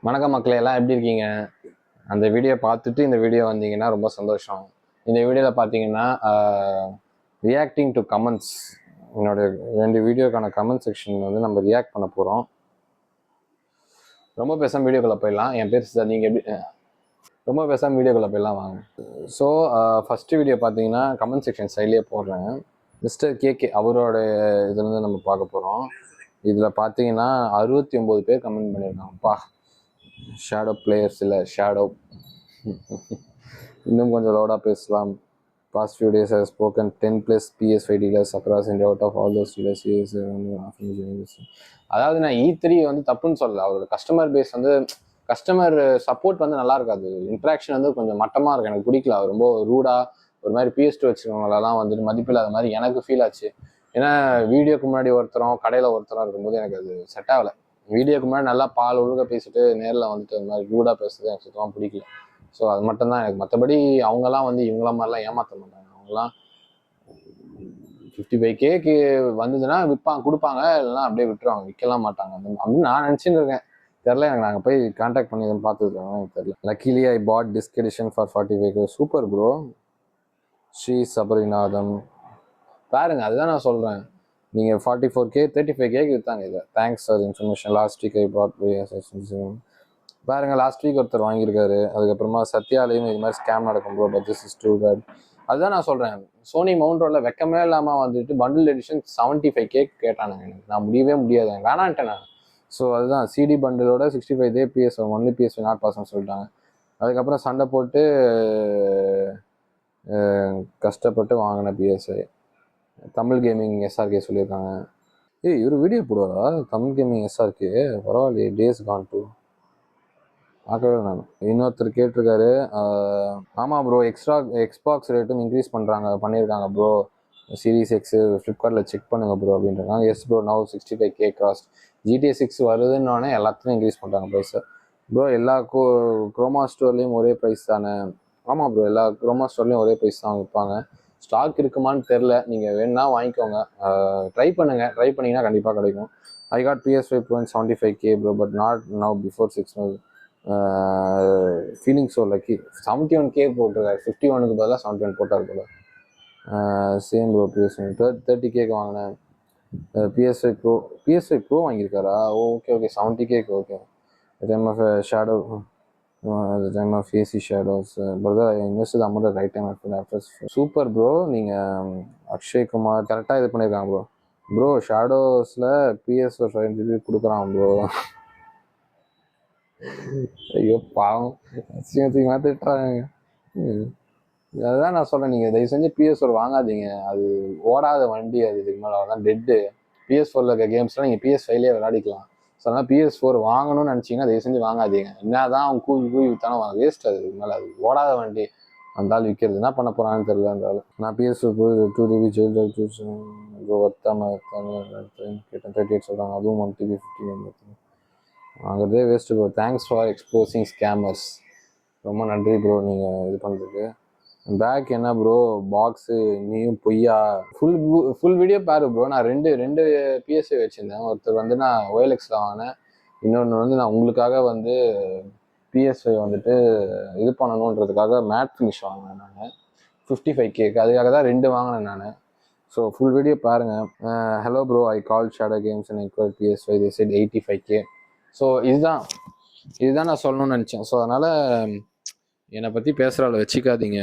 வணக்கம் மக்களே, எல்லாம் எப்படி இருக்கீங்க? அந்த வீடியோ பார்த்துட்டு இந்த வீடியோ வந்தீங்கன்னா ரொம்ப சந்தோஷம். இந்த வீடியோவில் பார்த்தீங்கன்னா ரியாக்டிங் டு கமெண்ட்ஸ், என்னோட 2 வீடியோக்கான கமெண்ட் செக்ஷன் வந்து நம்ம ரியாக்ட் பண்ண போகிறோம். ரொம்ப பேசாமல் வீடியோக்குள்ளே போயிடலாம். என் பேர் சார், நீங்கள் எப்படி ரொம்ப பேசாமல் வீடியோக்குள்ளே போயிடலாம் வாங்க. ஸோ ஃபஸ்ட்டு வீடியோ பார்த்தீங்கன்னா கமெண்ட் செக்ஷன் சைட்லேயே போடுறேன். மிஸ்டர் கேகே அவரோட இதுலேருந்து நம்ம பார்க்க போகிறோம். இதில் பார்த்தீங்கன்னா 69 பேர் கமெண்ட் பண்ணியிருக்காங்கப்பா. ஷேடோ பிளேயர்ஸ் இல்லை, ஷேடோ. இன்னும் கொஞ்சம் லவுடாக பேசலாம். Past few days I have spoken 10+ PS5 dealers across India. Out of all those dealers, அதாவது நான் E3 வந்து தப்புன்னு சொல்லல. அவரோட கஸ்டமர் பேஸ் வந்து கஸ்டமர் சப்போர்ட் வந்து நல்லா இருக்காது. இன்ட்ராக்ஷன் வந்து கொஞ்சம் மட்டமாக இருக்கு, எனக்கு பிடிக்கல. அவர் ரொம்ப ரூடாக ஒரு மாதிரி PS2 வச்சுருக்கவங்களெல்லாம் வந்துட்டு மதிப்பில்லாத மாதிரி எனக்கு ஃபீல் ஆச்சு. ஏன்னா வீடியோக்கு முன்னாடி ஒருத்தரும் கடையில் ஒருத்தரும் இருக்கும்போது எனக்கு அது செட் ஆகலை. வீடியோக்கு முன்னாடி நல்லா பால் ஒழுக பேசிட்டு நேரில் வந்துட்டு அந்த மாதிரி ரூடாக பேசுறது எனக்கு சுத்தமாக பிடிக்கல. ஸோ அது மட்டும்தான் எனக்கு. மற்றபடி அவங்கெல்லாம் வந்து இவங்கள மாதிரிலாம் ஏமாற்ற மாட்டாங்க. அவங்களாம் 55K வந்ததுன்னா கொடுப்பாங்க, இல்லைன்னா அப்படியே விட்டுருவாங்க, விற்கலாம் மாட்டாங்க அப்படின்னு நான் நினச்சின்னு இருக்கேன். தெரில எனக்கு. நாங்கள் போய் கான்டாக்ட் பண்ணி எதுவும் பார்த்துருக்கோம், எனக்கு தெரியல. Luckily I bought disc edition for 45K. Super bro. Shri Sabarinatham பாருங்க, அதுதான் நான் சொல்கிறேன். நீங்கள் 44K 35K விற்றாங்க இதை. Thanks sir information. Last week I bought பாருங்க, லாஸ்ட் வீக் ஒருத்தர் வாங்கியிருக்காரு. அதுக்கப்புறமா சத்யாலையும் இது மாதிரி ஸ்கேம் நடக்கும் bro, but this is too bad. அதுதான் நான் சொல்கிறேன். சோனி மவுண்ட் ரோடில் வெக்கமே இல்லாமல் வந்துட்டு பண்டில் எடிஷன் 75K கேட்டானுங்க. எனக்கு நான் முடியவே முடியாது, வேணான்ட்டேன் நான். ஸோ அதுதான் சிடி பண்டிலோட 65 day PS only PS not பாஸ்ன்னு சொல்லிட்டாங்க. அதுக்கப்புறம் சண்டை போட்டு கஷ்டப்பட்டு வாங்கின PS5 தமிழ் கேமிங் SRK சொல்லியிருக்காங்க. இவர் வீடியோ போடுவாரா தமிழ் கேமிங் SRK? பரவாயில்லையே, டேஸ் கான் டூ பார்க்கவே நான். இன்னொருத்தர் கேட்டிருக்காரு, ஆமாம் ப்ரோ, எக்ஸ்பாக்ஸ் ரேட்டும் இன்க்ரீஸ் பண்ணியிருக்காங்க ப்ரோ. சீரீஸ் X ஃப்ளிப்கார்ட்டில் செக் பண்ணுங்க ப்ரோ அப்படின்றாங்க. Yes bro, now 65K cost. GTA 6 வருதுன்னொடனே எல்லாத்துலையும் இன்க்ரீஸ் பண்ணுறாங்க ப்ரைஸை. ப்ரோ எல்லா குரோமா ஸ்டோர்லேயும் ஒரே ப்ரைஸ் தானே? ஆமாம் ப்ரோ, எல்லா குரோமா ஸ்டோர்லேயும் ஒரே ப்ரைஸ் தான் விற்பாங்க. ஸ்டாக் இருக்குமான்னு தெரில, நீங்கள் வேணுன்னா வாங்கிக்கோங்க. ட்ரை பண்ணிங்கன்னா கண்டிப்பாக கிடைக்கும். I got PS5 Pro 75K bro, but not now before 6 months. Feeling so lucky. 71K போட்டிருக்காரு. 51க்கு பதிலாக 71 போட்டார் போல. சேம் ப்ரோ, PS5 30K வாங்கினேன். PS5 Pro வாங்கியிருக்காரா? Okay 70K. Okay. Time of shadow, time of AC shadows brother, I invest amount right time after. Super bro. நீங்கள் அக்ஷய் குமார் கரெக்டாக இது பண்ணியிருக்காங்க ப்ரோ. ப்ரோ ஷேடோஸில் PS5 GB கொடுக்குறான் ப்ரோ. ஐயோ பாவம், அசிங்கத்துக்கு மாற்றிட்டாங்க. அதுதான் நான் சொல்கிறேன், நீங்கள் தயவு செஞ்சு PS4 வாங்காதீங்க. அது ஓடாத வண்டி, அது இதுக்கு மேலே அதான் டெட்டு. PS4 இருக்க கேம்ஸ்லாம் நீங்கள் PS5லேயே விளையாடிக்கலாம். ஸோ அதனால் PS4 வாங்கணும்னு நினச்சிங்கன்னா தயவு செஞ்சு வாங்காதீங்க. என்ன தான் அவங்க கூவி விற்றாலும் வாங்க, வேஸ்ட். அது இதுக்கு மேலே அது ஓடாத வண்டி. அந்த ஆள் விற்கிறது என்ன பண்ண போகிறான்னு தெரியல. அந்த ஆள். நான் PS4 2GB ஜெயில் கேட்டேன், 38 சொல்கிறாங்க. அதுவும் 1TB 50 வாங்குறதே waste bro. Thanks for exposing scammers. ரொம்ப நன்றி ப்ரோ நீங்கள் இது பண்ணுறதுக்கு. பேக் என்ன ப்ரோ பாக்ஸு, நீயும் பொய்யா? ஃபுல் வீடியோ பாரு ப்ரோ. நான் ரெண்டு PS5 வச்சுருந்தேன். ஒருத்தர் வந்து நான் OLXல வாங்கினேன். இன்னொன்று வந்து நான் உங்களுக்காக வந்து PS5 வந்துட்டு இது பண்ணணுன்றதுக்காக மேட் ஃபினிஷ் வாங்கினேன் நான் 55K. அதுக்காக தான் 2 வாங்கினேன் நான். ஸோ ஃபுல் வீடியோ பாருங்கள். Hello bro, I call shadow games and enquire PS5. they said 85K. So இதுதான் நான் சொல்லணும்னு நினச்சேன். ஸோ அதனால் என்னை பற்றி பேசுகிறால வச்சுக்காதீங்க.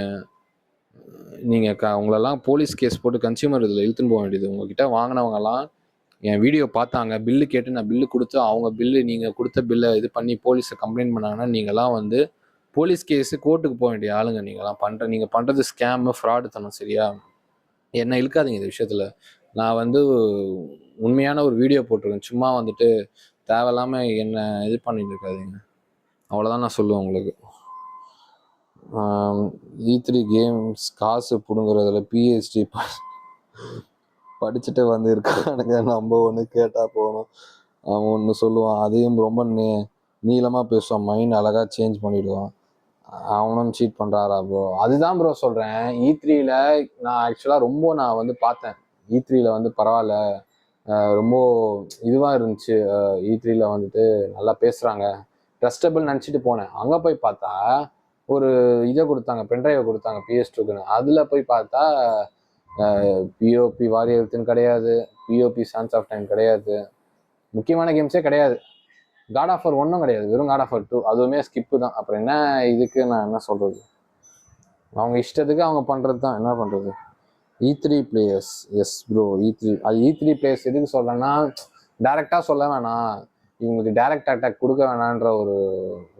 நீங்கள் உங்களெல்லாம் போலீஸ் கேஸ் போட்டு கன்சியூமர் இதில் இழுத்துன்னு போக வேண்டியது. உங்ககிட்ட வாங்கினவங்கலாம் என் வீடியோ பார்த்தாங்க, பில்லு கேட்டு நான் பில்லு கொடுத்து, அவங்க பில்லு நீங்கள் கொடுத்த பில்லை இது பண்ணி போலீஸை கம்ப்ளைண்ட் பண்ணாங்கன்னா நீங்களாம் வந்து போலீஸ் கேஸு கோர்ட்டுக்கு போக வேண்டிய ஆளுங்க. நீங்கள் பண்ணுறது ஸ்கேமு, ஃப்ராடு தனம். சரியா? என்னை இழுக்காதீங்க இந்த விஷயத்தில். நான் வந்து உண்மையான ஒரு வீடியோ போட்டிருக்கேன். சும்மா வந்துட்டு தேவையில்லாமல் என்ன இது பண்ணிட்டு இருக்காதீங்க. அவ்வளோதான் நான் சொல்லுவேன் உங்களுக்கு. E3 கேம்ஸ் காசு பிடுங்குறதுல PhD படிச்சுட்டு வந்து இருக்கானுங்க. நம்ம ஒன்று கேட்டால் போகணும், அவன் ஒன்று சொல்லுவான். அதையும் ரொம்ப நீளமாக பேசுவான், மைண்ட் அழகாக சேஞ்ச் பண்ணிவிடுவான். அவனும் சீட் பண்ணுறாரா ப்ரோ? அதுதான் ப்ரோ சொல்கிறேன். E3ல நான் ஆக்சுவலாக ரொம்ப நான் வந்து பார்த்தேன். E3ல வந்து பரவாயில்ல, ரொம்ப இதுவாக இருந்துச்சு. E3ல வந்துட்டு நல்லா பேசுகிறாங்க, ட்ரஸ்டபிள் நினச்சிட்டு போனேன். அங்கே போய் பார்த்தா ஒரு இதை கொடுத்தாங்க, பென்ட்ரைவை கொடுத்தாங்க PS2க்குன்னு. அதில் போய் பார்த்தா பிஓபி வாரியத்தின் கிடையாது, பிஓபி சான்ஸ் ஆஃப் டைம் கிடையாது, முக்கியமான கேம்ஸே கிடையாது. காட் ஆஃப் வார் 1 கிடையாது, வெறும் காட் ஆஃப் வார் 2, அதுவுமே ஸ்கிப்பு தான். அப்புறம் என்ன இதுக்கு நான் என்ன சொல்கிறது? அவங்க இஷ்டத்துக்கு அவங்க பண்ணுறது தான், என்ன பண்ணுறது? E3 players, S bro E3. அது E3 பிளேயர்ஸ் எதுக்கு சொல்கிறேன்னா, டேரெக்டாக சொல்ல வேணாம், இவங்களுக்கு டைரக்ட் அட்டாக் கொடுக்க வேணான்ற ஒரு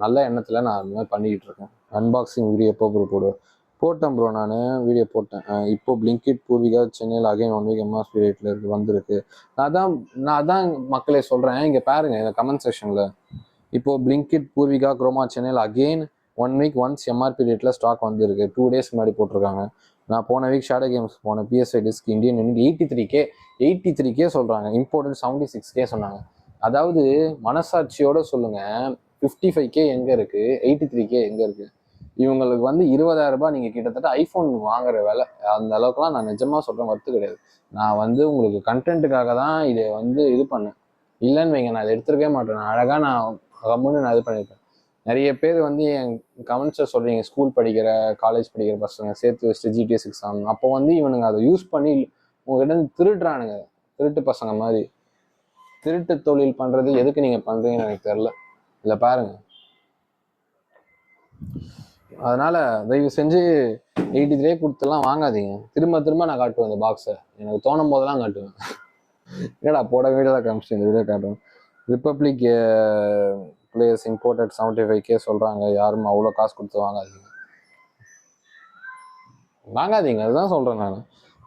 நல்ல எண்ணத்தில் நான் அது மாதிரி பண்ணிக்கிட்டு இருக்கேன். அன்பாக்சிங் வீடியோ எப்போ ப்ரோ போட்டேன் ப்ரோ, நான் வீடியோ போட்டேன். இப்போ பிளிங்கிட் பூர்விகா சென்னையில் அகைன் 1 வீக் எம்ஆர்பி ரேட்டில் இருக்குது வந்திருக்கு. நான் அதான் மக்களே சொல்கிறேன், இங்கே பாருங்கள் இந்த கமெண்ட் செக்ஷனில். இப்போது பிளிங்கிட் பூர்விகா குரோமா சென்னையில் அகெயின் 1 வீக் ஒன்ஸ் எம்ஆர்பி ரேட்டில் ஸ்டாக் வந்திருக்கு. 2 டேஸ் முன்னாடி போட்டிருக்காங்க. நான் போன வீக் ஷேடோ கேம்ஸ் போனேன், PSI disk Indian unit 83K சொல்கிறாங்க, இம்போர்ட்டட் 76K சொன்னாங்க. அதாவது மனசாட்சியோட சொல்லுங்க, 55K எங்கே இருக்குது, 83K எங்கே இருக்குது? இவங்களுக்கு வந்து 20,000 ரூபாய் நீங்கள் கிட்டத்தட்ட ஐஃபோன் வாங்குற வேலை. அந்த அளவுக்குலாம் நான் நிஜமாக சொல்கிறேன், வர்த்து கிடையாது. நான் வந்து உங்களுக்கு கண்டென்ட்டுக்காக தான் இதை வந்து இது பண்ணேன். இல்லைன்னு வைங்க, நான் இதை எடுத்துருக்கவே மாட்டேன். நான் அழகாக நான் கம்முன்னு நான் இது பண்ணியிருப்பேன். நிறைய பேர் வந்து என் கமெண்ட்ஸை சொல்கிறீங்க, ஸ்கூல் படிக்கிற காலேஜ் படிக்கிற பசங்க சேர்த்து வச்சுட்டு GTA 6 ஆகணும். அப்போ வந்து இவனுங்க அதை யூஸ் பண்ணி உங்ககிட்ட திருடுறானுங்க, திருட்டு பசங்க மாதிரி. திருட்டு தொழில் பண்ணுறது எதுக்கு நீங்கள் பண்ணுறீங்கன்னு எனக்கு தெரில. இல்லை பாருங்க, அதனால் தயவு செஞ்சு 83 கொடுத்துலாம் வாங்காதீங்க. திரும்ப திரும்ப நான் காட்டுவேன் இந்த பாக்ஸை, எனக்கு தோணும் போதெல்லாம் காட்டுவேன். ஏடா போட வீடியோவில் காமிச்சு இந்த வீடியோ காட்டுவேன். ரிப்பப்ளிக் பிளேயர்ஸ் இம்போர்ட்டட் 75K சொல்கிறாங்க, யாரும் அவ்வளோ காசு கொடுத்து வாங்காதீங்க, அதுதான் சொல்கிறேன் நான்.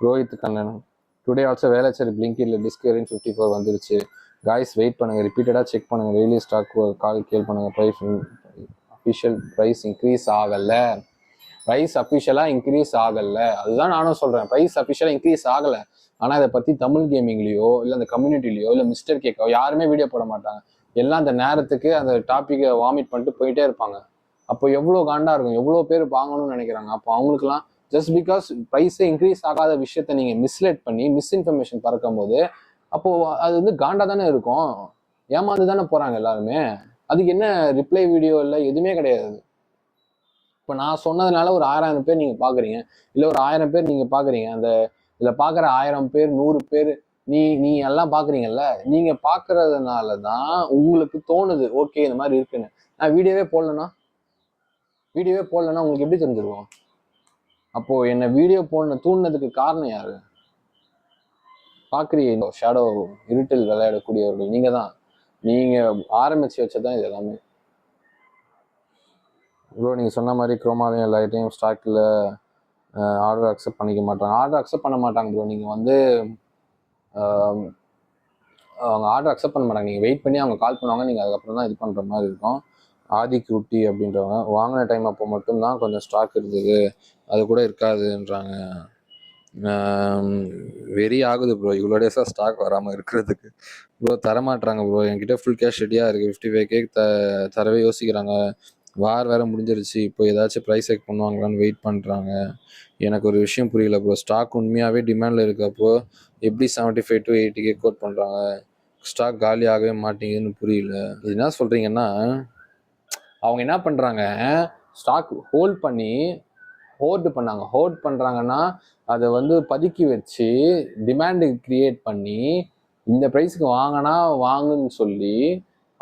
ரோஹித் கண்ணன் டுடே ஆல்சோ வேலைச்சேரி பிளிங்கிட்ல டிஸ்கவரிங் 54 வந்துருச்சு. காய்ஸ் வெயிட் பண்ணுங்கள், ரிப்பீட்டடாக செக் பண்ணுங்கள், டெய்லி ஸ்டாக் கால் கேள் பண்ணுங்கள். ப்ரைஸ் அஃபிஷியல் ப்ரைஸ் இன்க்ரீஸ் ஆகலை, ப்ரைஸ் அஃபிஷியலாக இன்க்ரீஸ் ஆகலை. அதுதான் நானும் சொல்கிறேன், ப்ரைஸ் அஃபிஷியலாக இன்க்ரீஸ் ஆகலை. ஆனால் இதை பற்றி தமிழ் கேமிங்லேயோ இல்லை அந்த கம்யூனிட்டிலையோ இல்லை மிஸ்டர் கேக்கோ யாருமே வீடியோ போட மாட்டாங்க. எல்லாம் அந்த நேரத்துக்கு அந்த டாப்பிக்கை வாமிட் பண்ணிட்டு போயிட்டே இருப்பாங்க. அப்போ எவ்வளோ காண்டாக இருக்கும், எவ்வளோ பேர் வாங்கணும்னு நினைக்கிறாங்க. அப்போ அவங்களுக்குலாம் ஜஸ்ட் பிகாஸ் ப்ரைஸே இன்க்ரீஸ் ஆகாத விஷயத்த நீங்கள் மிஸ்லேட் பண்ணி மிஸ்இன்ஃபர்மேஷன் பறக்கும் போது அப்போது அது வந்து காண்டாக தானே இருக்கும், ஏமாந்து தானே போகிறாங்க எல்லாருமே. அதுக்கு என்ன ரிப்ளை வீடியோ இல்லை, எதுவுமே கிடையாது. இப்போ நான் சொன்னதுனால ஒரு 1000 பேர் நீங்கள் பார்க்குறீங்க, இல்லை ஒரு 1000 பேர் நீங்கள் பார்க்குறீங்க. அந்த இதில் பார்க்குற 1000 பேர் 100 பேர் நீ எல்லாம் பார்க்குறீங்கல்ல, நீங்கள் பார்க்குறதுனால தான் உங்களுக்கு தோணுது ஓகே இந்த மாதிரி இருக்குன்னு. நான் வீடியோவே போடலன்னா உங்களுக்கு எப்படி தெரிஞ்சிருக்கும்? அப்போது என்னை வீடியோ தூண்டினதுக்கு காரணம் யாரு? பார்க்குறீங்க, ஷேடோ இருட்டில் விளையாடக்கூடியவர்கள் நீங்கள் தான். நீங்கள் ஆரம்பித்து வச்சதான் இது எல்லாமே. ப்ரோ நீங்கள் சொன்ன மாதிரி குரோமாவையும் எல்லாத்தையும் ஸ்டாக்கில் ஆர்டர் அக்செப்ட் பண்ணிக்க மாட்டாங்க. ஆர்டர் அக்செப்ட் பண்ண மாட்டாங்க ப்ரோ. நீங்கள் வந்து அவங்க ஆர்டர் அக்செப்ட் பண்ண மாட்டாங்க. நீங்கள் வெயிட் பண்ணி அவங்க கால் பண்ணுவாங்க, நீங்கள் அதுக்கப்புறம் தான் இது பண்ணுற மாதிரி இருக்கும். ஆதிக்குட்டி அப்படின்றவங்க வாங்கின டைம் அப்போ மட்டும்தான் கொஞ்சம் ஸ்டாக் இருந்தது, அது கூட இருக்காதுன்றாங்க. வெரி ஆகுது ப்ரோ, இவ்வளோ டேஸாக ஸ்டாக் வராமல் இருக்கிறதுக்கு. ப்ரோ தரமாட்டுறாங்க ப்ரோ, என்கிட்ட ஃபுல் கேஷ் ரெடியாக இருக்குது, 55K தரவே யோசிக்கிறாங்க. வார் வேறு முடிஞ்சிருச்சு, இப்போ ஏதாச்சும் ப்ரைஸ் ஹைக் பண்ணுவாங்களான்னு வெயிட் பண்ணுறாங்க. எனக்கு ஒரு விஷயம் புரியல ப்ரோ, ஸ்டாக் உண்மையாகவே டிமாண்டில் இருக்கப்போ எப்படி 75 to 80K கோட் பண்ணுறாங்க, ஸ்டாக் காலி ஆகவே மாட்டேங்குதுன்னு புரியல. இது என்ன சொல்கிறீங்கன்னா, அவங்க என்ன பண்ணுறாங்க, ஸ்டாக் ஹோல்ட் பண்ணுறாங்கன்னா அதை வந்து பதுக்கி வச்சு டிமாண்டு கிரியேட் பண்ணி இந்த ப்ரைஸுக்கு வாங்குன்னு சொல்லி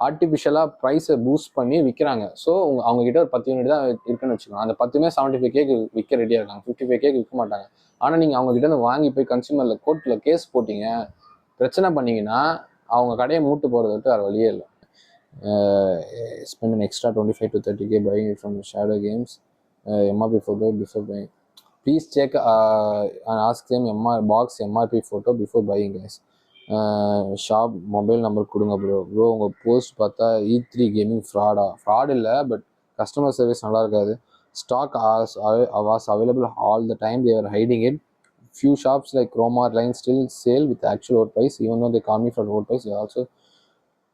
ஆர்டிஃபிஷியலாக ப்ரைஸை பூஸ்ட் பண்ணி விற்கிறாங்க. ஸோ அவங்ககிட்ட ஒரு 10 யூனிட் தான் இருக்குன்னு வச்சுக்கோங்க, அந்த 10மே 75K விற்க ரெடியாக இருக்காங்க, 55K விற்க மாட்டாங்க. ஆனால் நீங்கள் அவங்ககிட்ட வாங்கி போய் கன்சியூமரில் கோர்ட்டில் கேஸ் போட்டிங்க, பிரச்சனை பண்ணிங்கன்னா அவங்க கடையை மூட்டு போகிறத விட்டு வேறு வழியே இல்லை. Spend an extra 25 to 30K buying it from the Shadow Games MRP photo before buying. Please check and ask them box MRP photo before buying guys. Shop mobile number கொடுங்க ப்ரோ உங்கள் போஸ்ட் பார்த்தா E3 gaming fraud இல்லை, but customer service நல்லா இருக்காது. Stock was available all the time, they were hiding it. Few shops like Chroma Reliance still sell with actual old price, even though they call me for old price. They also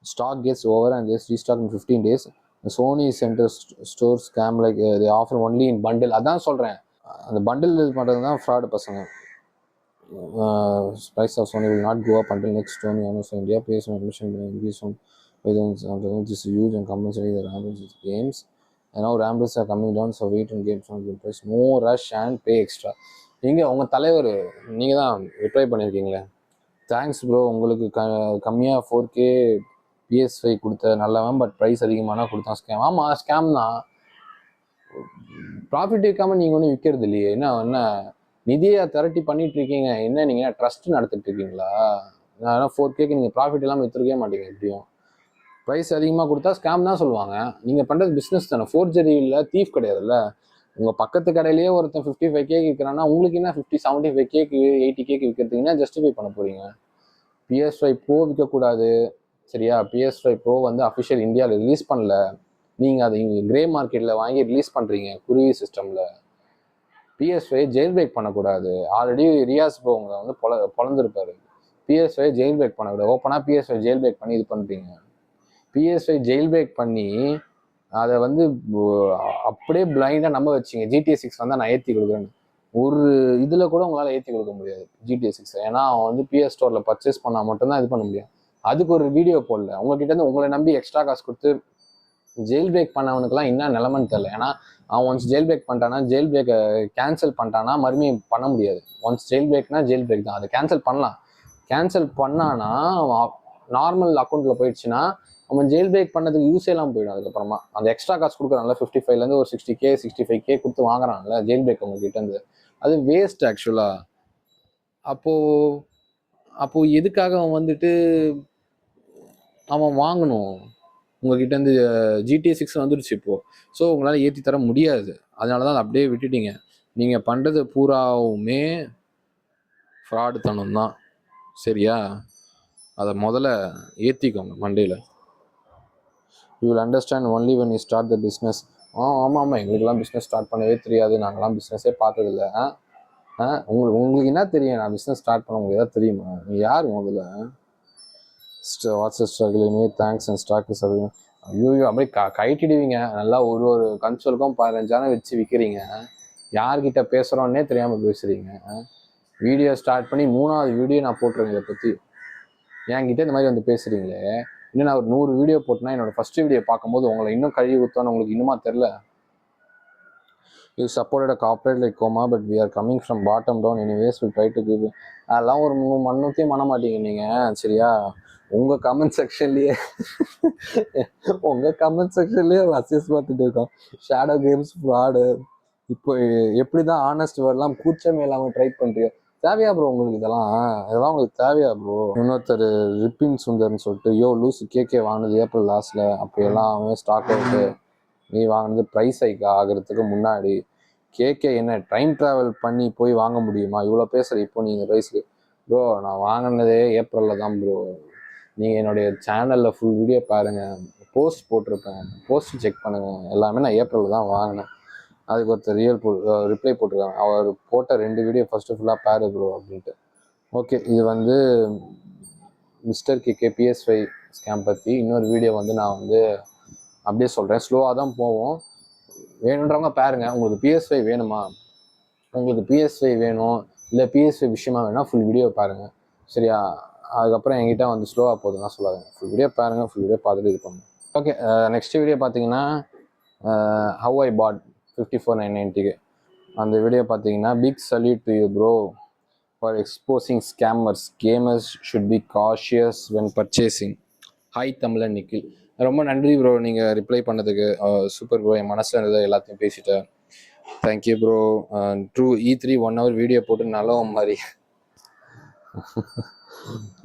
stock gets over and they restock in 15 days. The Sony Center store scam, like they offer only in bundle. அதான் சொல்கிறேன், அந்த bundle இது பண்ணுறது தான் fraud பசங்க. Price of Sony will not go up until next Sony announce India pays on admission increase on This is huge and compensating the Rambles games. And now Rambles are coming down, so wait and games not good price. No rush and pay extra. நீங்கள் உங்கள் தலைவர் நீங்கள் தான் reply பண்ணியிருக்கீங்களே. Thanks bro. உங்களுக்கு கம்மியாக 4K PS5 கொடுத்த நல்லவன், but price அதிகமானா கொடுத்தான் ஸ்கேம். ஆமாம், ஸ்கேம் தான். ப்ராஃபிட் வைக்காமல் நீங்கள் ஒன்றும் விற்கிறது இல்லையே. என்ன நிதியை திரட்டி பண்ணிட்டு இருக்கீங்க. என்ன நீங்கள் ட்ரஸ்ட் நடத்திட்டு இருக்கீங்களா? நான் 4Kக்கு நீங்கள் ப்ராஃபிட் இல்லாமல் விற்றுருக்கவே மாட்டீங்க. எப்படியும் ப்ரைஸ் அதிகமாக கொடுத்தா ஸ்கேம் தான் சொல்லுவாங்க. நீங்கள் பண்ணுறது பிஸ்னஸ் தானே, ஃபோர்ஜரி இல்லை, தீஃப் கிடையாதுல்ல. உங்கள் பக்கத்து கடையிலேயே ஒருத்தன் 55K விற்கிறான்னா உங்களுக்கு என்ன 75Kக்கு 80Kக்கு விற்கிறதுக்குன்னா ஜஸ்டிஃபை பண்ண போகிறீங்க. PS5 Pro விற்கக்கூடாது, சரியா? PS5 Pro வந்து அஃபிஷியல் இந்தியாவில் ரிலீஸ் பண்ணல. நீங்கள் அதை இங்கே கிரே மார்க்கெட்டில் வாங்கி ரிலீஸ் பண்ணுறீங்க குருவி சிஸ்டமில். PS5 ஜெயில் பிரேக் பண்ணக்கூடாது. ஆல்ரெடி ரியாஸ் ப்ரோ உங்களை வந்து பொழந்திருப்பாரு. PS5 ஜெயில் பிரேக் பண்ணக்கூடாது. ஓப்பனாக PS5 ஜெயில் பிரேக் பண்ணி இது பண்ணுறீங்க. PS5 ஜெயில் பிரேக் பண்ணி அதை வந்து அப்படியே பிளைண்டாக நம்ப வச்சிங்க. GTA 6 வந்தால் நான் ஏற்றி கொடுக்குறேன்னு ஒரு இதில் கூட உங்களால் ஏற்றி கொடுக்க முடியாது GTA 6. ஏன்னா அவன் வந்து PS ஸ்டோரில் பர்ச்சேஸ் பண்ணால் மட்டும்தான் இது பண்ண முடியும். அதுக்கு ஒரு வீடியோ போடல. உங்ககிட்ட இருந்து உங்களை நம்பி எக்ஸ்ட்ரா காசு கொடுத்து ஜெயில் பிரேக் பண்ணவனுக்குலாம் என்ன நிலமன்னு தெரியல. ஏன்னா அவன் ஒன்ஸ் ஜெயில் பிரேக் பண்ணிட்டானா, ஜெயில் பிரேக்கை கேன்சல் பண்ணிட்டானா மறுபடியும் பண்ண முடியாது. ஒன்ஸ் ஜெயில் பிரேக்னா ஜெயில் பிரேக் தான். அதை கேன்சல் பண்ணலாம். கேன்சல் பண்ணானா நார்மல் அக்கௌண்ட்டில் போயிடுச்சுன்னா அவன் ஜெயில் பிரேக் பண்ணதுக்கு யூஸே இல்லாமல் போயிடும். அதுக்கப்புறமா அந்த எக்ஸ்ட்ரா காசு கொடுக்குறான்ல, 55லேருந்து ஒரு 60K 65K கொடுத்து வாங்குறான்ல ஜெயில் பிரேக் உங்ககிட்ட இருந்து, அது வேஸ்ட் ஆக்சுவலாக. அப்போது எதுக்காக அவன் வந்துட்டு அவன் வாங்கணும் உங்ககிட்ட இருந்து? GTA 6 வந்துடுச்சு இப்போது. ஸோ உங்களால் ஏற்றி தர முடியாது. அதனால தான் அதை அப்படியே விட்டுட்டீங்க. நீங்கள் பண்ணுறது பூராவுமே ஃப்ராடு தனம் தான், சரியா? அதை முதல்ல ஏற்றிக்கோங்க மண்டேல. You will understand only when you start the business. ஆமாம், எங்களுக்கெல்லாம் பிஸ்னஸ் ஸ்டார்ட் பண்ணவே தெரியாது. நாங்களாம் பிஸ்னஸே பார்த்ததில்ல. உங்களுக்கு என்ன தெரியும்? நான் பிஸ்னஸ் ஸ்டார்ட் பண்ண உங்களுக்கு எதாவது தெரியுமா? நீங்கள் யார் முதல்ல? வாட்ஸ்அப் ஸ்ட்ரகிளிங்கே தேங்க்ஸ் அண்ட் ஸ்டாக் சர்வீஸ். ஐயோ அப்படியே கைட்டிடுவீங்க. நல்லா ஒரு கன்சோலுக்கும் 15,000 வச்சு விற்கிறீங்க. யார்கிட்ட பேசுகிறோன்னே தெரியாமல் பேசுகிறீங்க. வீடியோ ஸ்டார்ட் பண்ணி 3வது வீடியோ நான் போட்டுருவேன் இதை பற்றி. என்கிட்ட இந்த மாதிரி வந்து பேசுகிறீங்களே. இன்னும் நான் ஒரு 100 வீடியோ போட்டேன்னா என்னோட ஃபர்ஸ்ட் வீடியோ பார்க்கும்போது உங்களை இன்னும் கழுவி ஊற்றோன்னு உங்களுக்கு இன்னுமா தெரில? You supported a corporate like coma but we are coming from bottom down anyways will try to give. அதெல்லாம் ஒரு மண்ணுத்தையும் பண்ண மாட்டீங்க நீங்கள், சரியா? உங்கள் கமெண்ட் செக்ஷன்லேயே அசஸ் பார்த்துட்டு இருக்கோம். Shadow games fraud. இப்போ எப்படி தான் ஆனஸ்ட் வேர்ட்லாம் கூச்சமே இல்லாமல் ட்ரை பண்ணுறியோ? தேவையா ப்ரோ உங்களுக்கு இதெல்லாம் உங்களுக்கு தேவையா ப்ரோ? இன்னொருத்தர் ரிப்பின் சுந்தர்னு சொல்லிட்டு, லூஸு கேக்கே வாங்கினது ஏப்ரல் லாஸ்ட்டில். அப்போயெல்லாம் அவன் ஸ்டாக் அவுட்டு. நீ வாங்கினது ப்ரைஸ் ஹைக் ஆகிறதுக்கு முன்னாடி. கேக்கே என்ன டைம் ட்ராவல் பண்ணி போய் வாங்க முடியுமா? இவ்வளோ பேசுகிற இப்போ நீங்கள் ப்ரைஸுக்கு. ப்ரோ நான் வாங்கினதே ஏப்ரலில் தான் ப்ரோ. நீங்கள் என்னுடைய சேனலில் ஃபுல் வீடியோ பாருங்கள், போஸ்ட் போட்டிருப்பேன், போஸ்ட் செக் பண்ணுங்கள். எல்லாமே நான் ஏப்ரலில் தான் வாங்கினேன். அதுக்கு ஒருத்தர் ரிப்ளை போட்டிருக்காங்க. அவர் போட்ட 2 வீடியோ ஃபஸ்ட்டு ஃபுல்லாக பாரு ப்ரோ அப்படின்ட்டு. ஓகே, இது வந்து மிஸ்டர் கேகே PS5 ஸ்கேம் பற்றி இன்னொரு வீடியோ வந்து நான் வந்து அப்படியே சொல்கிறேன். ஸ்லோவாக தான் போவோம். வேணுன்றவங்க பாருங்கள். உங்களுக்கு PS5 வேணுமா? உங்களுக்கு PS5 வேணும் இல்லை PS5 விஷயமா வேணால் ஃபுல் வீடியோ பாருங்கள், சரியா? அதுக்கப்புறம் என்கிட்ட வந்து ஸ்லோவாக போகுதுன்னா சொல்லாதுங்க. ஃபுல் வீடியோ பாருங்கள், ஃபுல் வீடியோ பார்த்துட்டு இது பண்ணுங்க. ஓகே, நெக்ஸ்ட் வீடியோ பார்த்தீங்கன்னா ஹவ் ஐ பாட் 54,990. அந்த வீடியோ பார்த்தீங்கன்னா big salute to you bro for exposing scammers. Gamers should be cautious when purchasing. Hi Tamilan Nikhil. ரொம்ப நன்றி ப்ரோ நீங்கள் ரிப்ளை பண்ணதுக்கு. Super bro. என் மனசில் இருந்ததை எல்லாத்தையும் பேசிட்டேன். Thank you bro. True E3 1 hour video போட்டு நல்லவன் மாதிரி.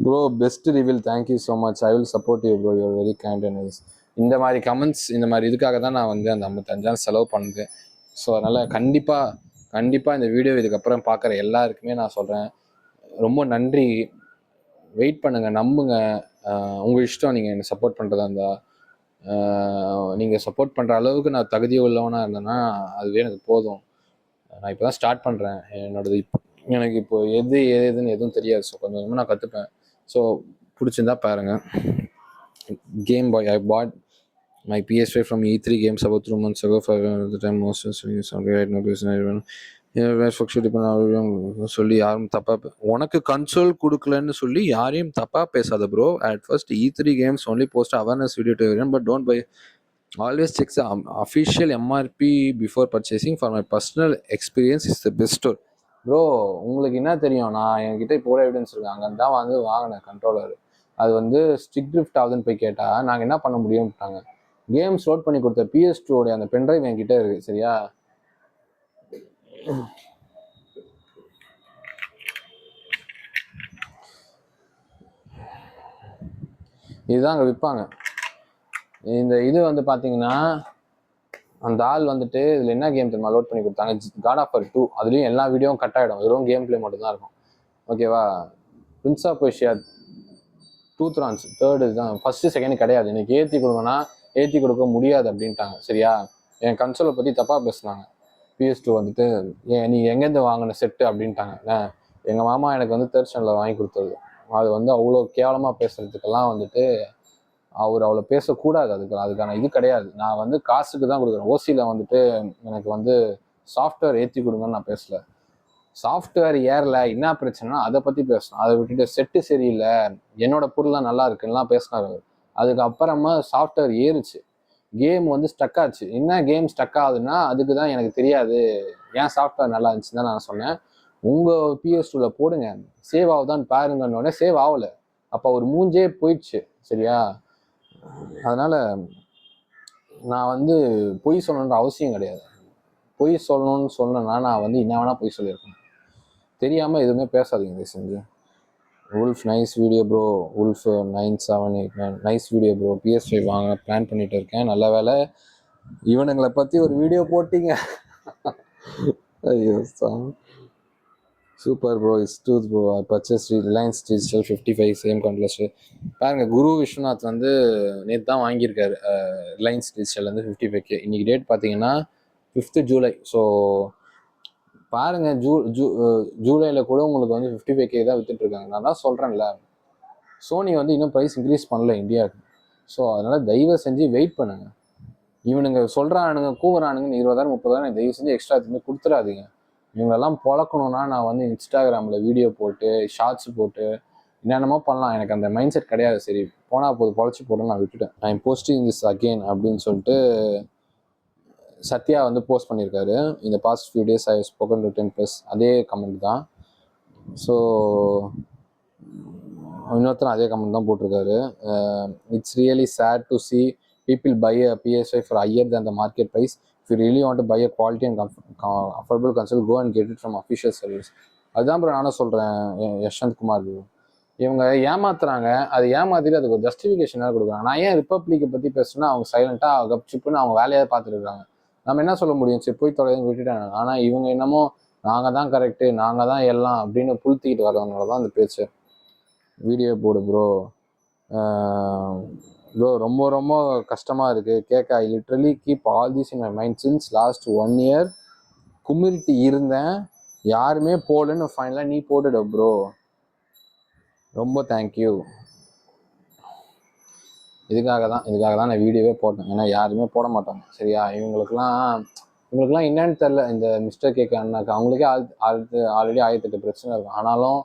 Bro best reveal. Thank you so much. I will support you bro. You're very kind and nice. இந்த மாதிரி கமெண்ட்ஸ், இந்த மாதிரி இதுக்காக தான் நான் வந்து அந்த 55,000 செலவு பண்ணுறேன். ஸோ அதனால் கண்டிப்பாக இந்த வீடியோ இதுக்கப்புறம் பார்க்குற எல்லாருக்குமே நான் சொல்கிறேன், ரொம்ப நன்றி. வெயிட் பண்ணுங்கள், நம்புங்க. உங்கள் இஷ்டம். நீங்கள் என்னை சப்போர்ட் பண்ணுறதா இருந்தால் நீங்கள் சப்போர்ட் பண்ணுற அளவுக்கு நான் தகுதி உள்ளவனாக இருந்தேன்னா அதுவே எனக்கு போதும். நான் இப்போ தான் ஸ்டார்ட் பண்ணுறேன் என்னோடது. எனக்கு இப்போ எதுன்னு எதுவும் தெரியாது. ஸோ கொஞ்சம் கொஞ்சமாக நான் கற்றுப்பேன். ஸோ பிடிச்சிருந்தா பாருங்கள். Game Boy. I bought my PS5 from E3 Games about 2 months ago. For the time most right now, சொல்லி யாரும் தப்பா உனக்கு கன்சோல் கொடுக்கலன்னு சொல்லி யாரையும் தப்பா பேசாத bro. At first E3 games only post awareness video to everyone but don't by. Always check the official MRP before purchasing. For my personal experience is the best store. Bro உங்களுக்கு என்ன தெரியும், நான் என்கிட்ட இப்போ கூட எவிடன்ஸ் இருக்கு. அங்கே தான் வந்து வாங்கினேன் கண்ட்ரோலர். அது வந்து ஸ்டிக் ட்ரிஃப்ட் ஆகுதுன்னு போய் கேட்டால் நாங்கள் என்ன பண்ண முடியும்ட்டாங்க. கேம்ஸ் லோட் பண்ணி கொடுத்த PS2 அந்த பென்ட்ரைவ் என்கிட்ட இருக்கு சரியா. இதுதான் அங்கே விற்பாங்க. இந்த இது வந்து பார்த்தீங்கன்னா அந்த ஆள் வந்துட்டு இதில் என்ன கேம் தெரியுமா லோட் பண்ணி கொடுத்தாங்க, God of War 2. அதுலேயும் எல்லா வீடியோவும் கட் ஆகிடும், வெறும் கேம் பிளே மட்டும்தான் இருக்கும் ஓகேவா. பிரின்ஸ் ஆஃப் பெர்ஷியா 2 த்ரான்ஸ் 3 தான், ஃபர்ஸ்ட்டு செகண்ட் கிடையாது. எனக்கு ஏற்றி கொடுங்கன்னா ஏற்றி கொடுக்க முடியாது அப்படின்ட்டாங்க சரியா. என் கன்சோலை பற்றி தப்பாக பேசுனாங்க. PS2 வந்துட்டு நீ எங்கேருந்து வாங்கின செட்டு அப்படின்ட்டாங்க. எங்கள் மாமா எனக்கு வந்து தேர்ச்சனில் வாங்கி கொடுத்தது. அது வந்து அவ்வளோ கேவலமாக பேசுறதுக்கெல்லாம் வந்துட்டு அவர் அவ்வளோ பேசக்கூடாது. அதுக்கான இது கிடையாது. நான் வந்து காசுக்கு தான் கொடுக்குறேன். ஓசியில் வந்துட்டு எனக்கு வந்து சாஃப்ட்வேர் ஏற்றி கொடுங்கன்னு நான் பேசல. சாஃப்ட்வேர் ஏறல என்ன பிரச்சனைனா அதை பற்றி பேசணும். அதை விட்டுட்டு செட்டு சரியில்லை என்னோட பொருள்லாம் நல்லா இருக்குலாம் பேசினார். அதுக்கப்புறமா சாஃப்ட்வேர் ஏறுச்சு, கேம் வந்து ஸ்டக் ஆச்சு. என்ன கேம் ஸ்டக் ஆகுதுன்னா அதுக்கு தான் எனக்கு தெரியாது, ஏன் சாஃப்ட்வேர் நல்லா இருந்துச்சுன்னு தான் நான் சொன்னேன். உங்கள் PS2 போடுங்க சேவ் ஆகுதான்னு பாருங்கன்னொடனே சேவ் ஆகலை. அப்போ ஒரு மூஞ்சே போயிடுச்சு சரியா. அதனால் நான் வந்து பொய் சொல்லணுன்ற அவசியம் கிடையாது. பொய் சொல்லணும்னு சொன்னேன்னா நான் வந்து என்ன வேணால் பொய் சொல்லியிருக்கேன். தெரியாமல் எதுவுமே பேசாதீங்க தயவு செஞ்சு. Wolf nice video bro. Wolf 9789 nice video bro. PS5 வாங்க பிளான் பண்ணிட்டு இருக்கேன். நல்ல வேலை இவனுங்களை பற்றி ஒரு வீடியோ போட்டிங்க. ஐயோ சூப்பர் ப்ரோ. இஸ் டூத் bro. Purchase Reliance digital 55 same கான்ட்லஸ்ட். பாருங்க குரு விஸ்வநாத் வந்து நேற்று தான் வாங்கியிருக்காரு ரிலையன்ஸ் டிஜிட்டல் வந்து 55K. இன்னைக்கு டேட் பார்த்தீங்கன்னா 5th ஜூலை. ஸோ பாருங்க ஜூலையில் கூட உங்களுக்கு வந்து 55K தான் வித்துட்டு இருக்காங்க. நான் தான் சொல்கிறேன்ல, சோனி வந்து இன்னும் ப்ரைஸ் இன்க்ரீஸ் பண்ணல இந்தியாவுக்கு. ஸோ அதனால் தயவு செஞ்சு வெயிட் பண்ணுங்க. இவனுங்க சொல்கிறானுங்க கூவுறானுங்கன்னு 20,000 30,000 தயவு செஞ்சு எக்ஸ்ட்ரா எதுவுமே கொடுத்துடாதீங்க. இவங்களெல்லாம் பொழக்கணும்னா நான் வந்து இன்ஸ்டாகிராமில் வீடியோ போட்டு ஷார்ட்ஸ் போட்டு என்னென்னமோ பண்ணலாம். எனக்கு அந்த மைண்ட் செட் கிடையாது. சரி போனால் போது பொழைச்சி போட்டு நான் விட்டுட்டேன். I am posting this again அப்படின்னு சொல்லிட்டு சத்யா வந்து போஸ்ட் பண்ணியிருக்காரு. இந்த past few days I spoken to 10+. அதே கமெண்ட் தான். ஸோ இன்னொருத்தரும் அதே கமெண்ட் தான் போட்டிருக்காரு. It's really chat to C people buy a PS5 for higher than the market price. If you really want to buy a quality and affordable console, go and get it from official service. அதுதான் bro நானும் சொல்கிறேன் யஷ்வந்த் குமார். இவங்க ஏமாத்துறாங்க. அது ஏமாத்திட்டு அதுக்கு ஒரு ஜஸ்டிஃபிகேஷனாக கொடுக்குறாங்க. நான் ஏன் ரிப்பப்ளிக்கை பற்றி பேசுனா அவங்க சைலண்ட்டாக கப்சிப்புன்னு அவங்க வேலையாக பார்த்துருக்காங்க. நம்ம என்ன சொல்ல முடியும், சரி போய் தொலைன்னு விட்டுட்டாங்க. ஆனால் இவங்க என்னமோ நாங்கள் தான் கரெக்டு நாங்கள் தான் எல்லாம் அப்படின்னு புழுத்திக்கிட்டு வரதுனால தான் அந்த பேச்சு. வீடியோ போடு ப்ரோ. ப்ரோ ரொம்ப ரொம்ப கஷ்டமாக இருக்குது கேட்க. I literally keep all these in my mind since last 1 year. கும்மிரிட்டி இருந்தேன், யாருமே போடலன்னு ஃபைனலாக நீ போட்டுட ப்ரோ. ரொம்ப தேங்க்யூ. இதுக்காக தான் நான் வீடியோவே போட்டேன். ஏன்னா யாருமே போட மாட்டாங்க சரியா. இவங்களுக்குலாம் என்னன்னு தெரில. இந்த மிஸ்டர் கேக் அண்ணாக்கு அவங்களுக்கே ஆல்ரெடி 1008 பிரச்சனை இருக்கும். ஆனாலும்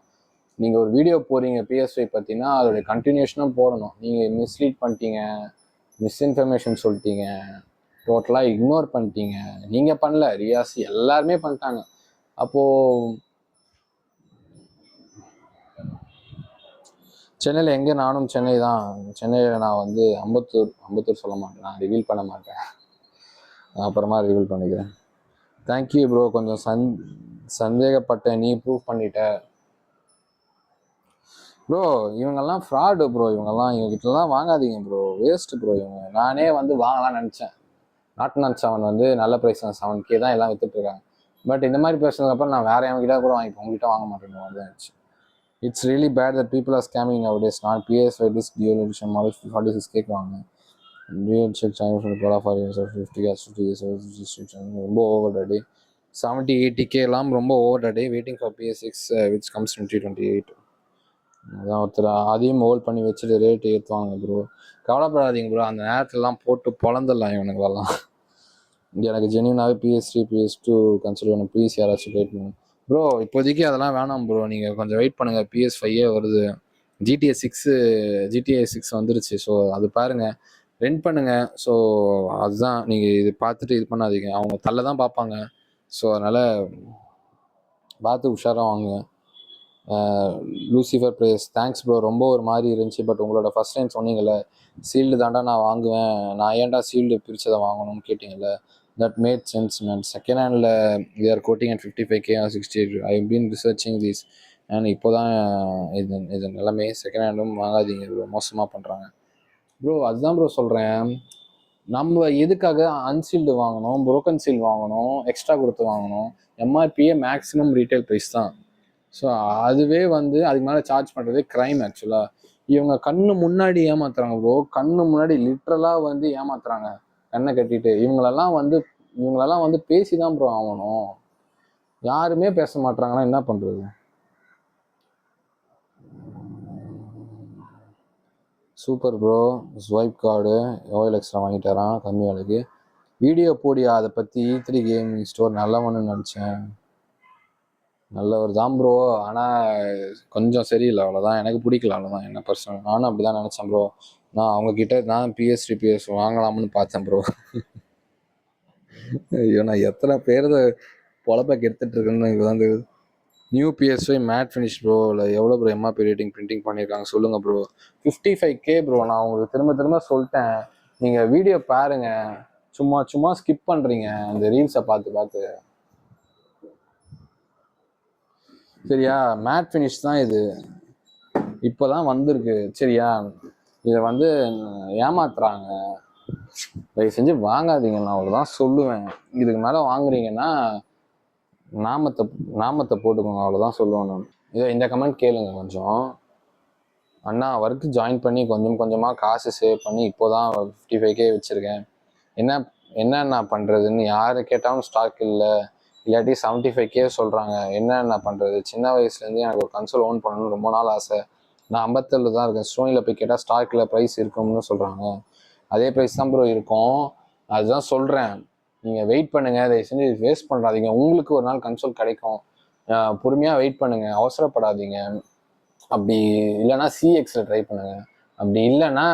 நீங்கள் ஒரு வீடியோ போடுறீங்க PS5 பார்த்தீங்கன்னா அதோடைய கண்டினியூஷனும் போடணும். நீங்கள் மிஸ்லீட் பண்ணிட்டீங்க, மிஸ்இன்ஃபர்மேஷன் சொல்லிட்டீங்க, டோட்டலாக இக்னோர் பண்ணிட்டீங்க. நீங்கள் பண்ணல, ரியாசி எல்லாருமே பண்ணிட்டாங்க. அப்போது சென்னையில் எங்கே? நானும் சென்னை தான். சென்னையில் நான் வந்து அம்பத்தூர் சொல்ல மாட்டேன், நான் ரிவீல் பண்ண மாட்டேன். அப்புறமா ரிவீல் பண்ணிக்கிறேன். Thank you bro. கொஞ்சம் சந்தேகப்பட்டேன், நீ ப்ரூவ் பண்ணிட்ட ப்ரோ. இவங்கெல்லாம் ஃப்ராடு ப்ரோ. இவங்ககிட்டலாம் வாங்காதீங்க ப்ரோ, வேஸ்ட்டு ப்ரோ. நானே வந்து வாங்கலாம்னு நினச்சேன். நாட் 7 வந்து நல்ல ப்ரைஸ் 7K தான் எல்லாம் வித்துட்ருக்காங்க. பட் இந்த மாதிரி பேசுனதுக்கப்புறம் நான் வேறு எவங்கிட்ட கூட உங்ககிட்ட வாங்க மாட்டேன் மாதிரி தான் இருந்துச்சு. It's really bad that people are scamming nowadays. நான் PS5 disc dual edition model 46 கேட்குவாங்க. டியூல் செக் சைனீஸ் போலா ஃபார் இயர்ஸ் 50 years ரொம்ப ஓவர் டே. 70-80K எல்லாம் ரொம்ப ஓவர் டே. Waiting for PS6 which comes 2028. அதான் ஒருத்தர் அதையும் ஹோல்ட் பண்ணி வச்சுட்டு ரேட்டு ஏற்றுவாங்க ப்ரோ. கவலைப்படாதீங்க ப்ரோ, அந்த நேரத்துலலாம் போட்டு பொழந்துடலாம் இவனுங்களெல்லாம். எனக்கு ஜென்யூனாகவே PS3 PS2 கன்சோல் வேணும் ப்ளீஸ், யாராச்சும் வெயிட் பண்ணுங்க ப்ரோ. இப்போதைக்கு அதெல்லாம் வேணாம் ப்ரோ, நீங்கள் கொஞ்சம் வெயிட் பண்ணுங்கள். PS5 வருது, GTA 6 வந்துருச்சு. ஸோ அது பாருங்கள், ரெண்ட் பண்ணுங்க. ஸோ அதுதான், நீங்கள் இது பார்த்துட்டு இது பண்ணாதீங்க, அவங்க தள்ள தான் பார்ப்பாங்க. ஸோ அதனால் பார்த்து உஷாராக வாங்குங்க. Lucifer place thanks bro. ரொம்ப ஒரு மாதிரி இருந்துச்சு, பட் உங்களோட ஃபர்ஸ்ட் டைம் சொன்னீங்கல்ல சீல்டு தாண்டா நான் வாங்குவேன், நான் ஏன்டா சீல்டு பிரிச்சதை வாங்கணும்னு கேட்டிங்கல்ல, that made sense man. Second hand we are quoting at 55K or 68. I been researching this and இப்போ தான் இது நிலைமை. செகண்ட் ஹேண்டும் வாங்காதீங்க ப்ரோ, மோசமாக பண்ணுறாங்க ப்ரோ. அதுதான் ப்ரோ சொல்கிறேன், நம்ம எதுக்காக அன்சீல்டு வாங்கணும், புரோக்கன் சீல் வாங்கணும், எக்ஸ்ட்ரா கொடுத்து வாங்கணும்? எம்ஆர்பியே மேக்ஸிமம் ரீட்டைல் ப்ரைஸ் தான். ஸோ அதுவே வந்து அதுக்கு மேலே சார்ஜ் பண்ணுறதே க்ரைம் ஆக்சுவலாக. இவங்க கண்ணு முன்னாடி ஏமாத்துறாங்க ப்ரோ, கண்ணு முன்னாடி லிட்ரலாக வந்து ஏமாத்துறாங்க கண்ணை கட்டிட்டு. இவங்களெல்லாம் வந்து பேசி தான் ப்ரோ ஆகணும். யாருமே பேச மாட்டாங்கன்னா என்ன பண்ணுறது? Super bro. ஸ்வைப் கார்டு OLXல வாங்கிட்டாரான் கம்மி விலைக்கு. வீடியோ போடியா அதை பற்றி E3 கேமிங் ஸ்டோர் நல்லவனு நினச்சேன். நல்லவர் தான் ப்ரோ, ஆனால் கொஞ்சம் சரியில்லை, அவ்வளோதான். எனக்கு பிடிக்கல, அவ்வளோதான். என்ன பர்சனல், நானும் அப்படி தான் நினச்சேன் ப்ரோ. நான் அவங்கக்கிட்ட நான் PS3 PS வாங்கலாம்னு பார்த்தேன் ப்ரோ. ஐயோ, நான் எத்தனை பேர் பொழப்ப கெடுத்துட்டு இருக்குன்னு எனக்கு தான் தெரியுது. New PS5 matte finish bro, இல்லை எவ்வளோ ப்ரோ எம்ஆர்பி ரேட்டிங் பிரிண்டிங் பண்ணியிருக்காங்க சொல்லுங்கள் ப்ரோ. 55K bro. நான் உங்களுக்கு திரும்ப திரும்ப சொல்லிட்டேன், நீங்கள் வீடியோ பாருங்க, சும்மா ஸ்கிப் பண்ணுறீங்க அந்த ரீல்ஸை பார்த்து பார்த்து. சரியா, மேட் ஃபினிஷ் தான் இது, இப்போதான் வந்திருக்கு. சரியா, இதை வந்து ஏமாத்துறாங்க. தயவு செஞ்சு வாங்காதீங்க, நான் அவ்வளோதான் சொல்லுவேன். இதுக்கு மேலே வாங்குறீங்கன்னா நாமத்தை போட்டுக்கோங்க, அவ்வளோதான் சொல்லுவேன் நான். இதோ இந்த கமெண்ட் கேளுங்க கொஞ்சம். அண்ணா ஒர்க்கு ஜாயின் பண்ணி கொஞ்சமாக காசு சேவ் பண்ணி இப்போதான் 55K வச்சுருக்கேன். என்ன பண்ணுறதுன்னு யார் கேட்டாலும் ஸ்டாக் இல்லை, இல்லாட்டி 75K சொல்கிறாங்க. என்ன பண்ணுறது? சின்ன வயசுலேருந்து எனக்கு ஒரு கன்சோல் ஓன் பண்ணணும்னு ரொம்ப நாள் ஆசை. நான் 57 தான் இருக்கேன். ஸ்டோனியில் போய் கேட்டால் ஸ்டாக்கில் ப்ரைஸ் இருக்கும்னு சொல்கிறாங்க. அதே ப்ரைஸ் தான் ப்ரோ இருக்கும். அதுதான் சொல்கிறேன், நீங்கள் வெயிட் பண்ணுங்கள், தயவு செஞ்சு வேஸ்ட் பண்ணுறாதீங்க. உங்களுக்கு ஒரு நாள் கன்சோல் கிடைக்கும், பொறுமையாக வெயிட் பண்ணுங்கள், அவசரப்படாதீங்க. அப்படி இல்லைன்னா CXல ட்ரை பண்ணுங்கள். அப்படி இல்லைன்னா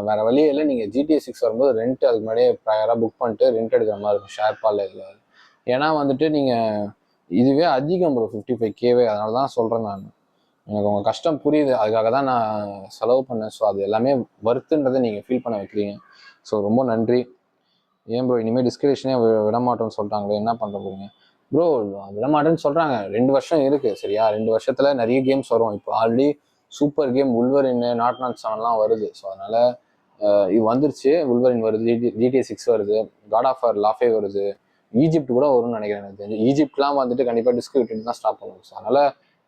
வேறு வழியே இல்லை, நீங்கள் GTA 6 வரும்போது ரெண்ட் அதுக்கு முன்னாடியே ப்ரையராக புக் பண்ணிட்டு ரெண்ட் எடுக்கிற மாதிரி இருக்கும் ஷேர் பால் இதில். ஏன்னா வந்துட்டு நீங்கள் இதுவே அதிகம் ப்ரோ 55K. அதனால தான் சொல்கிறேன் நான். எனக்கு உங்கள் கஷ்டம் புரியுது, அதுக்காக தான் நான் செலவு பண்ணேன். ஸோ அது எல்லாமே வர்த்துன்றதை நீங்கள் ஃபீல் பண்ண வைக்கிறீங்க. ஸோ ரொம்ப நன்றி. ஏன் ப்ரோ இனிமேல் டிஸ்கிரிப்ஷனே விடமாட்டோம்னு சொல்லிட்டாங்களே, என்ன பண்ணுற போறீங்க ப்ரோ? விடமாட்டேன்னு சொல்கிறாங்க, 2 வருஷம் இருக்குது சரியா, 2 வருஷத்தில் நிறைய கேம்ஸ் வரும். இப்போ already super game Wolverine not 7லாம் வருது. ஸோ அதனால் இது வந்துருச்சு, உல்வரின் வருது, GTA 6 வருது, காட் ஆஃப் வார் லாஃபே வருது, ஈஜிப்ட் கூட வரும்னு நினைக்கிறேன். எனக்கு தெரிஞ்சு ஈஜிப்ட்லாம் வந்துட்டு கண்டிப்பாக டிஸ்க் விட்டுட்டு தான் ஸ்டாப் பண்ணுவோம். ஸோ அதனால்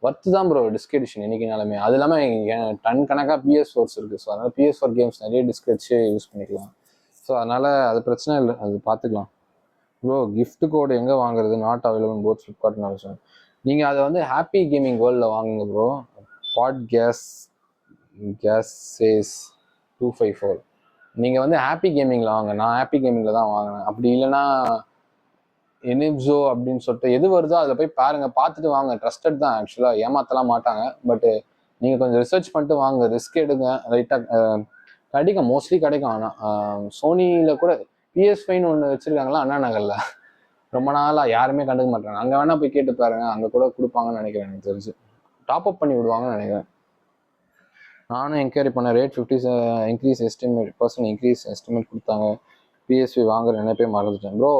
ஒர்த்து தான் ப்ரோ டிஸ்க் எடிஷன் என்னைக்குனாலுமே. அது இல்லாமல் டன் கணக்காக PS4s இருக்குது. ஸோ அதனால் PS4 கேம்ஸ் நிறைய டிஸ்க் வச்சு யூஸ் பண்ணிக்கலாம். ஸோ அதனால் அது பிரச்சனை இல்லை, அது பார்த்துக்கலாம் ப்ரோ. கிஃப்ட் கோடு எங்கே வாங்குறது? Not available both Flipkart Amazon. நீங்கள் அதை வந்து ஹாப்பி கேமிங் வேர்ல்டில் வாங்குங்க ப்ரோ. பாட் கேஸ் சேஸ் 254. நீங்கள் வந்து ஹாப்பி கேமிங்கில் வாங்க, நான் ஹாப்பி கேமிங்கில் தான் வாங்கினேன். அப்படி இல்லைன்னா எனிப்ஸோ அப்படின்னு சொல்லிட்டு எது வருதோ அதில் போய் பாருங்கள், பார்த்துட்டு வாங்க. ட்ரஸ்டட் தான் ஆக்சுவலாக, ஏமாற்றலாம் மாட்டாங்க. பட்டு நீங்கள் கொஞ்சம் ரிசர்ச் பண்ணிட்டு வாங்க, ரிஸ்க் எடுங்க. ரைட்டாக கிடைக்கும், மோஸ்ட்லி கிடைக்கும். ஆனால் சோனியில் கூட PS5ன்னு ஒன்று வச்சுருக்காங்களா அண்ணா நகரில், ரொம்ப நாளாக யாருமே கண்டுக்க மாட்டாங்க. அங்கே வேணால் போய் கேட்டு பாருங்க, அங்கே கூட கொடுப்பாங்கன்னு நினைக்கிறேன். எனக்கு தெரிஞ்சு டாப் அப் பண்ணி விடுவாங்கன்னு நினைக்கிறேன். நானும் என்கொயரி பண்ண rate 50 increase estimate % increase estimate கொடுத்தாங்க. PS5 வாங்குற நினைப்பே மறந்துட்டேன் ப்ரோ.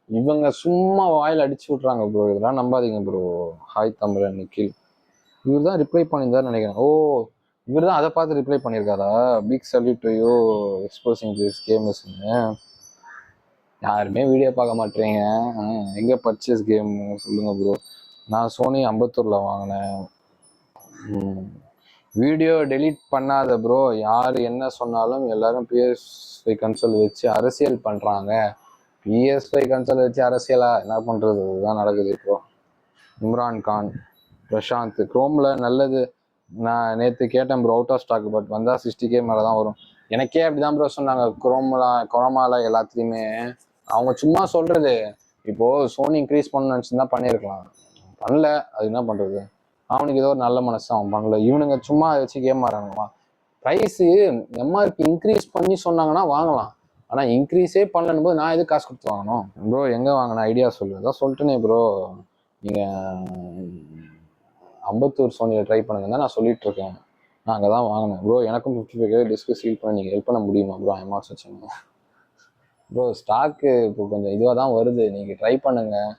இவங்க சும்மா வாயில் அடிச்சு விட்றாங்க ப்ரோ, இதெல்லாம் நம்பாதீங்க ப்ரோ. ஹாய் தமிழன் நிக்கில், இவர் தான் ரிப்ளை பண்ணியிருந்தாருன்னு நினைக்கிறேன். ஓ, இவர் தான் அதை பார்த்து ரிப்ளை பண்ணியிருக்காரா? Big salute to you exposing this கேமர்ஸ்ன்னு. யாருமே வீடியோ பார்க்க மாட்டேறீங்க, எங்கே பர்ச்சேஸ் கேம் சொல்லுங்க ப்ரோ. நான் சோனி அம்பத்தூரில் வாங்கினேன். வீடியோ டெலீட் பண்ணாத ப்ரோ, யார் என்ன சொன்னாலும் எல்லாரும் PS5 கன்சோல் வச்சு அரசியல் பண்ணுறாங்க. PS5 கன்சோல் வச்சு அரசியலா? என்ன பண்ணுறது, இதுதான் நடக்குது இப்போ. இம்ரான் கான் பிரசாந்த், குரோமில் நல்லது. நான் நேற்று கேட்டேன் bro, out of stock, but வந்தால் 60K மேலே தான் வரும். எனக்கே அப்படி தான் ப்ரோ சொன்னாங்க. குரோமாவில் எல்லாத்துலேயுமே அவங்க சும்மா சொல்றது. இப்போ சோனி இன்க்ரீஸ் பண்ணணும்னு நினச்சிருந்தா பண்ணியிருக்கலாம், பண்ணல. அது என்ன பண்றது, அவனுக்கு ஏதோ ஒரு நல்ல மனசு, அவன் பண்ணல. இவனுங்க சும்மா அதை வச்சு கேம் ஆடுறாங்கம்மா. ப்ரைஸு எம்ஆர்பி இன்க்ரீஸ் பண்ணி சொன்னாங்கன்னா வாங்கலாம், ஆனால் இன்க்ரீஸே பண்ணலன்னு போது நான் எதுக்கு காசு கொடுத்து வாங்கணும் ப்ரோ? எங்கே வாங்கின ஐடியா சொல்லு. அதான் சொல்லிட்டேனே ப்ரோ, நீங்கள் அம்பத்தூர் சோனியில் ட்ரை பண்ணுங்க தான் நான் சொல்லிட்டு இருக்கேன். நான் அங்கே தான் வாங்கினேன் ப்ரோ. எனக்கும் 55K டிஸ்க்கு சீல் பண்ணி நீங்கள் ஹெல்ப் பண்ண முடியுமா ப்ரோ? எம்ஆர்ஸ் வச்சுங்க ப்ரோ. ஸ்டாக்கு இப்போ கொஞ்சம் இதுவாக தான் வருது, நீங்கள் ட்ரை பண்ணுங்கள்.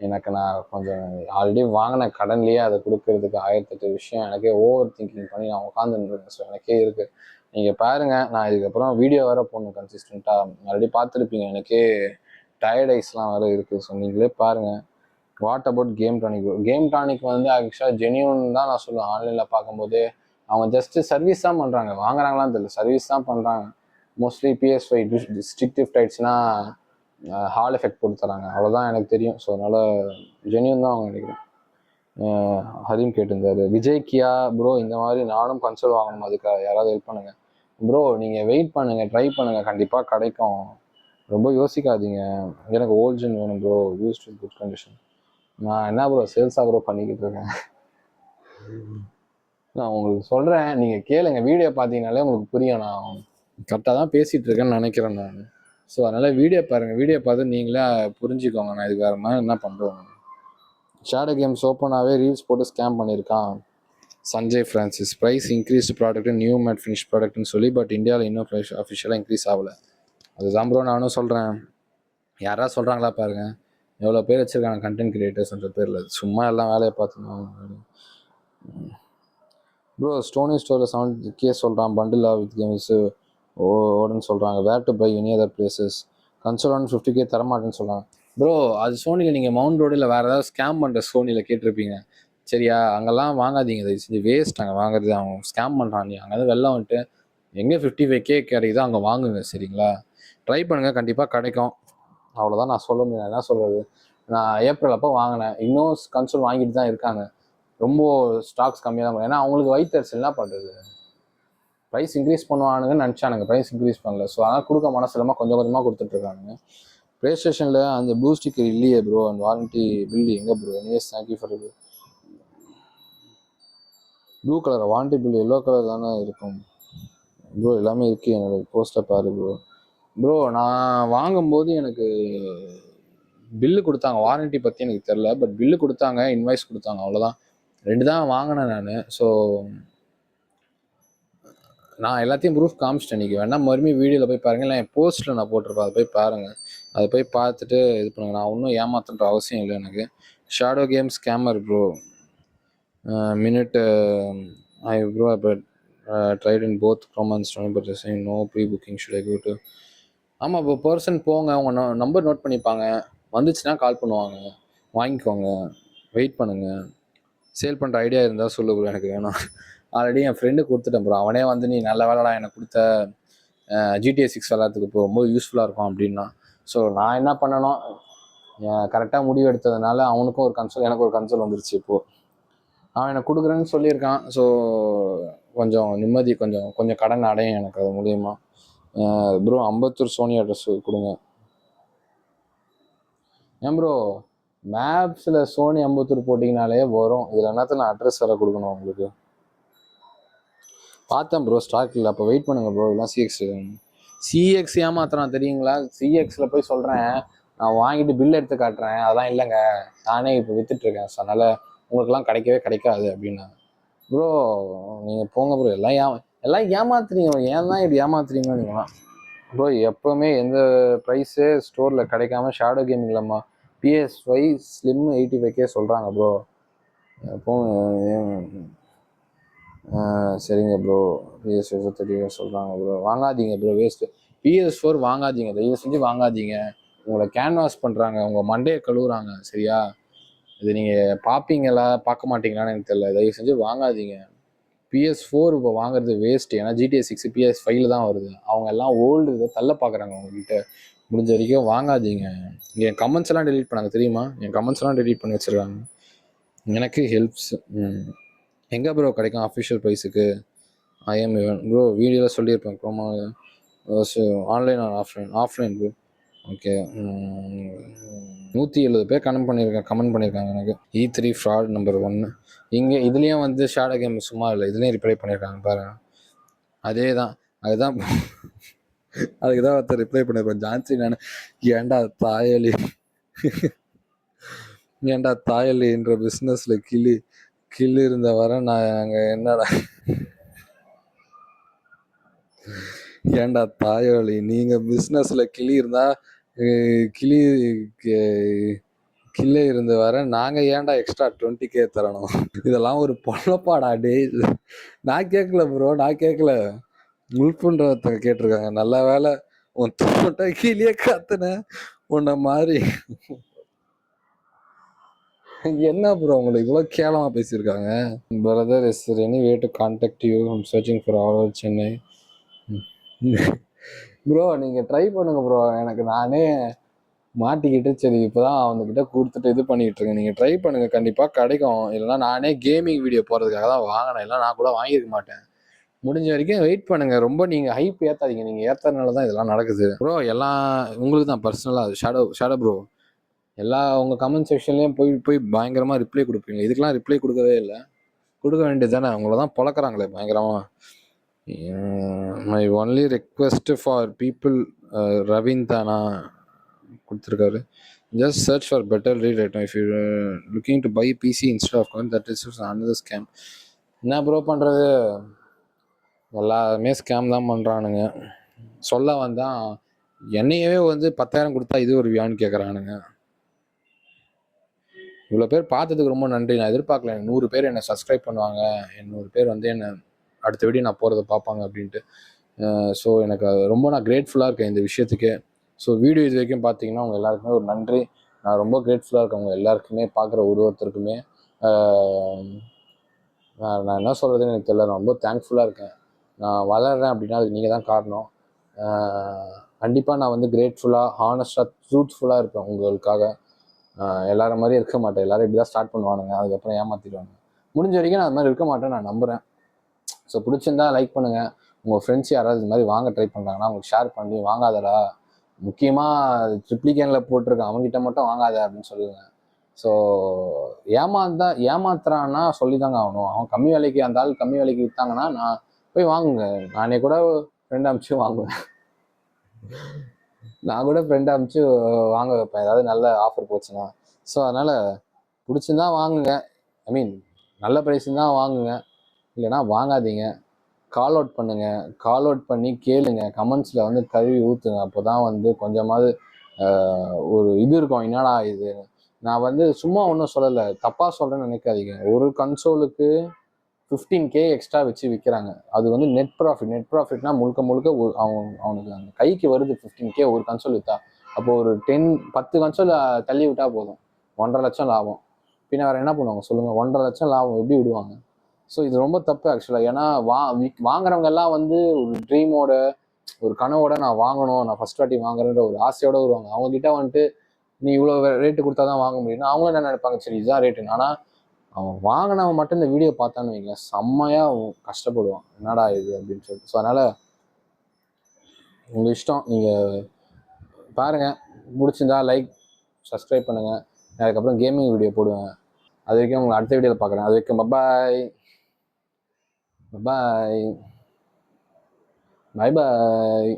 எனக்கு நான் கொஞ்சம் ஆல்ரெடி வாங்கின கடன்லேயே அதை கொடுக்கறதுக்கு 1008 விஷயம் எனக்கே ஓவர் திங்கிங் பண்ணி நான் உட்காந்துருக்கேன். ஸோ எனக்கே இருக்குது. நீங்கள் பாருங்கள், நான் இதுக்கப்புறம் வீடியோ வேறு போடணும் கன்சிஸ்டண்ட்டாக. ஆல்ரெடி பார்த்துருப்பீங்க, எனக்கே டயர்ட் ஐஸ்லாம் வேறு இருக்குது. ஸோ நீங்களே பாருங்கள். What about game tonic? Game tonic வந்து ஆக்சுவலாக ஜெனியூன் தான் நான் சொல்லுவேன். ஆன்லைனில் பார்க்கும்போது அவங்க ஜஸ்ட்டு சர்வீஸ் தான் பண்ணுறாங்க, வாங்குறாங்களான்னு தெரியல, சர்வீஸ் தான் பண்ணுறாங்க. மோஸ்ட்லி PS5 ஸ்ட்ரிக்ட் கிஃப்ட் ஆயிடுச்சுன்னா ஹால் எஃபெக்ட் போட்டு தராங்க, அவ்வளோதான் எனக்கு தெரியும். ஸோ அதனால் ஜெனியூன் தான் அவங்க நினைக்கிறேன். ஹரிம் கேட்டிருந்தாரு விஜய் கியா ப்ரோ, இந்த மாதிரி நானும் கன்சோல் வாங்கணும், அதுக்காக யாராவது ஹெல்ப் பண்ணுங்கள் ப்ரோ. நீங்கள் வெயிட் பண்ணுங்கள், ட்ரை பண்ணுங்கள், கண்டிப்பாக கிடைக்கும். ரொம்ப யோசிக்காதீங்க. எனக்கு ஓல்ஜன் வேணும் bro, used with good condition. நான் என்ன ப்ரோ சேல்ஸாக ப்ரோ பண்ணிக்கிட்டு இருக்கேன். நான் உங்களுக்கு சொல்கிறேன், நீங்கள் கேளுங்க, வீடியோ பார்த்தீங்கனாலே உங்களுக்கு புரியும். நான் கரெக்டாக தான் பேசிகிட்டு இருக்கேன்னு நினைக்கிறேன் நான். ஸோ அதனால் வீடியோ பாருங்கள், வீடியோ பார்த்து நீங்களே புரிஞ்சுக்கோங்க நான் இதுக்கு வேறு மாதிரி என்ன பண்ணுறோம். ஷேடோ கேம்ஸ் ஓப்பனாகவே ரீல்ஸ் போட்டு ஸ்கேம் பண்ணியிருக்கான் Sanjay Francis. Price increased product, new matte finish ப்ராடக்ட்னு சொல்லி, பட் இந்தியாவில் இன்னும் அஃபிஷியலாக இன்க்ரீஸ் ஆகலை. அதுதான் ப்ரோ நானும் சொல்கிறேன். யாராவது சொல்கிறாங்களா பாருங்கள், எவ்வளோ பேர் வச்சுருக்காங்க கண்டென்ட் கிரியேட்டர்ஸ்ன்ற பேரில், சும்மா எல்லாம் வேலையை பார்த்துக்கணும் ப்ரோ. ஸ்டோனி ஸ்டோரில் 70K சொல்கிறான், பண்டில் வித் கேம்ஸு ஓடுன்னு சொல்கிறாங்க. Where to buy any other places, console 50K தரமாட்டேன்னு சொல்கிறாங்க ப்ரோ. அது சோனியில் நீங்கள் மவுண்ட் ரோடு இல்லை வேறு ஏதாவது ஸ்கேம் பண்ணுற சோனியில் கேட்டிருப்பீங்க, சரியா? அங்கெல்லாம் வாங்காதீங்க, இது செஞ்சு வேஸ்ட். அங்கே வாங்குறது அவன் ஸ்கேம் பண்ணுறான். நீ அங்கே வெளில வந்துட்டு எங்கே 55K கிடைக்குதோ அங்கே வாங்குங்க, சரிங்களா? ட்ரை பண்ணுங்கள், கண்டிப்பாக கிடைக்கும். அவ்வளோதான் நான் சொல்ல முடியும். என்ன சொல்கிறது, நான் ஏப்ரல் அப்போ வாங்கினேன், இன்னும் கன்சோல் வாங்கிட்டு தான் இருக்காங்க. ரொம்ப ஸ்டாக்ஸ் கம்மியாக தான், ஏன்னா அவங்களுக்கு வயிற்றுச்சல். என்ன பண்ணுறது, ப்ரைஸ் இன்க்ரீஸ் பண்ணுவானுங்கன்னு நினச்சானுங்க, ப்ரைஸ் இன்க்ரீஸ் பண்ணல. ஸோ அதனால் கொடுக்க மனசு இல்லாமல் கொஞ்சம் கொஞ்சமாக கொடுத்துட்ருக்கானுங்க. ப்ளே ஸ்டேஷனில் அந்த ப்ளூ ஸ்டிக்கர் இல்லையே ப்ரோ, அந்த வாரண்ட்டி பில் எங்கே bro? Anyways thank you for blue colour warranty bill. Yellow colour தானே இருக்கும் ப்ரோ, எல்லாமே இருக்குது. என்னோட போஸ்ட்டை பாரு ப்ரோ. ப்ரோ நான் வாங்கும்போது எனக்கு பில்லு கொடுத்தாங்க, வாரண்ட்டி பற்றி எனக்கு தெரில, பட் பில்லு கொடுத்தாங்க, இன்வாய்ஸ் கொடுத்தாங்க, அவ்வளோதான். 2 தான் வாங்கினேன் நான். ஸோ நான் எல்லாத்தையும் ப்ரூஃப் காமிச்சிட்டேன். இன்றைக்கி வேணால் மறுபடியும் வீடியோவில் போய் பாருங்கள், இல்லை என் போஸ்ட்டில் நான் போட்டிருப்பேன், அதை போய் பாருங்கள். அதை போய் பார்த்துட்டு இது பண்ணுங்கள். நான் ஒன்றும் ஏமாத்துன்ற அவசியம் இல்லை எனக்கு. Shadow game scammer bro, minute I bro but tried in both Cromas but no pre booking should I go to. ஆமாம், இப்போ பர்சன் போங்க, அவங்க நம்பர் நோட் பண்ணிப்பாங்க, வந்துச்சுன்னா கால் பண்ணுவாங்க, வாங்கிக்கோங்க, வெயிட் பண்ணுங்கள். சேல் பண்ணுற ஐடியா இருந்தால் சொல்லு ப்ரோ, எனக்கு வேணும். ஆல்ரெடி என் ஃப்ரெண்டு கொடுத்துட்டேன் ப்ரோ, அவனே வந்து நீ நல்ல வேலைடா எனக்கு கொடுத்த, GTA 6 விளாட்றதுக்கு இப்போ ரொம்ப யூஸ்ஃபுல்லாக இருக்கும் அப்படின்னா. ஸோ நான் என்ன பண்ணணும், கரெக்டாக முடிவு எடுத்ததுனால அவனுக்கும் ஒரு கன்சோல், எனக்கு ஒரு கன்சோல் வந்துருச்சு. இப்போது அவன் எனக்கு கொடுக்குறேன்னு சொல்லியிருக்கான். ஸோ கொஞ்சம் நிம்மதி, கொஞ்சம் கொஞ்சம் கடன் அடையும் எனக்கு அது மூலியமாக. ப்ரோ அம்பத்தூர் சோனி அட்ரஸ் கொடுங்க. ஏன் ப்ரோ மேப்ஸில் சோனி அம்பத்தூர் போட்டிங்கனாலே வரும், இதில் என்னத்துல நான் அட்ரஸ் வேறு கொடுக்கணும் உங்களுக்கு? பார்த்தேன் ப்ரோ, ஸ்டாக் இல்லை, அப்போ வெயிட் பண்ணுங்கள் ப்ரோ. இல்லை சிஎக்ஸ் ஏமாத்துறான் தெரியுங்களா? சிஎக்ஸில் போய் சொல்கிறேன் நான் வாங்கிட்டு பில் எடுத்து காட்டுறேன், அதெல்லாம் இல்லைங்க, நானே இப்போ விற்றுட்ருக்கேன், ஸோ அதனால் உங்களுக்குலாம் கிடைக்கவே கிடைக்காது அப்படின்னா. ப்ரோ நீங்கள் போங்க ப்ரோ, எல்லாம் ஏமாத்துறீங்க, ஏன் தான் இப்படி ஏமாத்துறீங்க நீங்களாம் ப்ரோ? எப்போவுமே எந்த ப்ரைஸே ஸ்டோரில் கிடைக்காம ஷேடோ கேமிங் இல்லைம்மா, PS5 ஸ்லிம் 85K சொல்கிறாங்க ப்ரோ. எப்போ சரிங்க ப்ரோ, PS5 30 சொல்கிறாங்க ப்ரோ. வாங்காதீங்க ப்ரோ, வேஸ்ட்டு. PS4 வாங்காதீங்க, தயவு செஞ்சு வாங்காதீங்க. உங்களை கேன்வாஸ் பண்ணுறாங்க, உங்கள் மண்டையை கழுவுறாங்க, சரியா? இது நீங்கள் பார்ப்பீங்களா பார்க்க மாட்டீங்களான்னு எனக்கு தெரியல, தயவு செஞ்சு வாங்காதீங்க. PS4 இப்போ வாங்குறது வேஸ்ட்டு, ஏன்னா GTA 6 PS5 தான் வருது. அவங்க எல்லாம் ஓல்டு இதை தள்ள பார்க்குறாங்க உங்ககிட்ட. முடிஞ்ச வரைக்கும் வாங்காதீங்க. என் கமெண்ட்ஸ் எல்லாம் டெலீட் பண்ணாங்க தெரியுமா? என் கமெண்ட்ஸ் எல்லாம் டெலீட் பண்ணி வச்சுருக்காங்க, எனக்கு ஹெல்ப்ஸ். எங்கே ப்ரோ கிடைக்கும் அஃபிஷியல் ப்ரைஸுக்கு? ஐஎம் ப்ரோ வீடியோவில் சொல்லியிருப்பேன், Croma online R offline? Offline bro. Okay. 170 பேர் கமெண்ட் பண்ணியிருக்காங்க எனக்கு. E3 fraud number 1. இங்கே இதுலேயும் வந்து ஷேடோ கேம் சும்மா இல்லை, இதுலேயும் ரிப்ளை பண்ணியிருக்காங்க பாருங்க. அதே தான், அதுதான் அதுக்கு தான் ஒருத்தர் ரிப்ளை பண்ணியிருப்பேன் ஜான்சி. நான் ஏன்டா தாயலி ஏன்டா தாயலின்ற பிஸ்னஸில் கிளி இருந்த வர நாங்கள் என்னடா ஏன்டா தாயலி நீங்கள் பிஸ்னஸில் கிளி இருந்தா கிளி கிளி இருந்து வர நாங்கள் ஏன்டா எக்ஸ்ட்ரா 20K தரணும்? இதெல்லாம் ஒரு பொழப்பாடா டே. நான் கேட்கல ப்ரோ, நான் கேட்கல, முல்புன்ற ஒருத்தங்க கேட்டிருக்காங்க. நல்ல வேலை உன் தோட்ட கீழே காத்துன உன்ன மாதிரி. என்ன ப்ரோ உங்களுக்கு இவ்வளோ கேவலமா பேசியிருக்காங்க? Brother is any way to contact you, I'm searching for all over Chennai. Bro நீங்கள் ட்ரை பண்ணுங்க ப்ரோ. எனக்கு நானே மாட்டிக்கிட்டு சரி இப்போதான் அவங்கக்கிட்ட கொடுத்துட்டு இது பண்ணிகிட்டு இருக்கேன். நீங்கள் ட்ரை பண்ணுங்கள், கண்டிப்பாக கிடைக்கும். இல்லைனா நானே கேமிங் வீடியோ போகிறதுக்காக தான் வாங்கினேன், இல்லை நான் கூட வாங்கியிருக்க மாட்டேன். முடிஞ்ச வரைக்கும் வெயிட் பண்ணுங்க. ரொம்ப நீங்கள் ஹைப் ஏற்றாதீங்க, நீங்கள் ஏற்றுறதுனால தான் இதெல்லாம் நடக்குது ப்ரோ. எல்லாம் உங்களுக்கு தான் பர்சனலாக. ஷேடோ ப்ரோ எல்லா உங்கள் கமெண்ட் செக்ஷன்லேயும் போய் பயங்கரமாக ரிப்ளை கொடுப்பீங்க. இதுக்கெலாம் ரிப்ளை கொடுக்கவே இல்லை. கொடுக்க வேண்டியது தானே, அவங்கள தான் பொழக்கிறாங்களே பயங்கரமாக. My only request for people Raveen தானா கொடுத்துருக்காரு. Just search for better rate if you looking to buy PC instead of coin that is another scam. என்ன ப்ரோ பண்ணுறது, எல்லாருமே ஸ்கேம் தான் பண்ணுறானுங்க. சொல்ல வந்தால் என்னையவே வந்து 10,000 கொடுத்தா இது ஒரு வியான்னு கேட்குறானுங்க. இவ்வளோ பேர் பார்த்ததுக்கு ரொம்ப நன்றி. நான் எதிர்பார்க்கல 100 பேர் என்னை சப்ஸ்கிரைப் பண்ணுவாங்க, 100 பேர் வந்து என்னை அடுத்த வீடியோ நான் போகிறத பார்ப்பாங்க அப்படின்ட்டு. ஸோ எனக்கு ரொம்ப நான் கிரேட்ஃபுல்லாக இருக்கேன் இந்த விஷயத்துக்கே. ஸோ வீடியோ இது வரைக்கும் பார்த்தீங்கன்னா உங்கள் எல்லாருக்குமே ஒரு நன்றி. நான் ரொம்ப கிரேட்ஃபுல்லாக இருக்கேன் உங்கள் எல்லாருக்குமே, பார்க்குற ஒருத்தருக்குமே. நான் என்ன சொல்கிறதுன்னு எனக்கு தெரியல. நான் ரொம்ப தேங்க்ஃபுல்லாக இருக்கேன். நான் வளர்கிறேன் அப்படின்னா அதுக்கு நீங்கள் தான் காரணம். கண்டிப்பாக நான் வந்து கிரேட்ஃபுல்லாக, ஹானஸ்டாக, ட்ரூத்ஃபுல்லாக இருப்பேன் உங்களுக்காக. எல்லாரும் மாதிரி இருக்க மாட்டேன். எல்லாரும் இப்படி தான் ஸ்டார்ட் பண்ணுவானுங்க, அதுக்கப்புறம் ஏமாற்றிடுவாங்க. முடிஞ்ச வரைக்கும் நான் அது மாதிரி இருக்க மாட்டேன், நான் நம்புகிறேன். ஸோ பிடிச்சிருந்தா லைக் பண்ணுங்கள். உங்கள் ஃப்ரெண்ட்ஸ் யாராவது இது மாதிரி வாங்க ட்ரை பண்ணுறாங்கன்னா அவங்களுக்கு ஷேர் பண்ணி வாங்காதடா, முக்கியமாக ட்ரிப்ளிகேனில் போட்டிருக்கேன் அவங்ககிட்ட மட்டும் வாங்காத அப்படின்னு சொல்லுங்கள். ஸோ ஏமாத்துறான்னா சொல்லி தாங்க ஆகணும். அவன் கம்மி விலைக்கு, அந்த ஆள் கம்மி விலைக்கு விற்றாங்கன்னா நான் போய் வாங்குங்க. நானே கூட ஃப்ரெண்ட் அனுப்பிச்சு வாங்குவேன். நான் கூட ஃப்ரெண்ட் அனுப்பிச்சு வாங்க வைப்பேன் ஏதாவது நல்ல ஆஃபர் போச்சுன்னா. ஸோ அதனால் பிடிச்சிருந்தா வாங்குங்க. ஐ மீன் நல்ல ப்ரைஸுன்னு தான் வாங்குங்க, இல்லைனா வாங்காதீங்க. கால் அவுட் பண்ணுங்கள், கால் அவுட் பண்ணி கேளுங்க, கமெண்ட்ஸில் வந்து கழுவி ஊற்றுங்க. அப்போ தான் வந்து கொஞ்சமாவது ஒரு இது இருக்கும், என்னடா இது. நான் வந்து சும்மா ஒன்றும் சொல்லலை, தப்பாக சொல்கிறேன்னு நினைக்காதீங்க. ஒரு கன்சோலுக்கு 15K எக்ஸ்ட்ரா வச்சு விற்கிறாங்க. அது வந்து நெட் ப்ராஃபிட்னா முழுக்க அவனுக்கு அந்த கைக்கு வருது 15K ஒரு கன்சோல் விற்றா. அப்போது ஒரு 10 கன்சோல் தள்ளி விட்டால் போதும், 1.5 லட்சம் லாபம். பின்ன வேறு என்ன பண்ணுவாங்க சொல்லுங்கள்? 1.5 லட்சம் லாபம் எப்படி விடுவாங்க? ஸோ இது ரொம்ப தப்பு ஆக்சுவலாக. ஏன்னா வாங்குறவங்க எல்லாம் வந்து ஒரு ட்ரீமோட, ஒரு கனவோட நான் வாங்கணும், நான் ஃபர்ஸ்ட் வாட்டி வாங்குறேன்ற ஒரு ஆசையோட வருவாங்க. அவங்ககிட்ட வந்துட்டு நீ இவ்வளோ ரேட்டு கொடுத்தா தான் வாங்க முடியும்னா அவங்களும் என்ன நினைப்பாங்க, சரி இதுதான் ரேட்டுன்னு. ஆனால் அவன் வாங்கினவன் மட்டும் இந்த வீடியோ பார்த்தான்னு வைங்க, செம்மையாக கஷ்டப்படுவான், என்னடா இது அப்படின்னு சொல்லிட்டு. ஸோ அதனால் உங்கள் இஷ்டம், நீங்கள் பாருங்கள். பிடிச்சிருந்தா லைக், சப்ஸ்கிரைப் பண்ணுங்கள். அதுக்கப்புறம் கேமிங் வீடியோ போடுவேன். அது வரைக்கும் உங்களை அடுத்த வீடியோவில் பார்க்குறேன். அது வரைக்கும் பபாய் பாய் பாய்.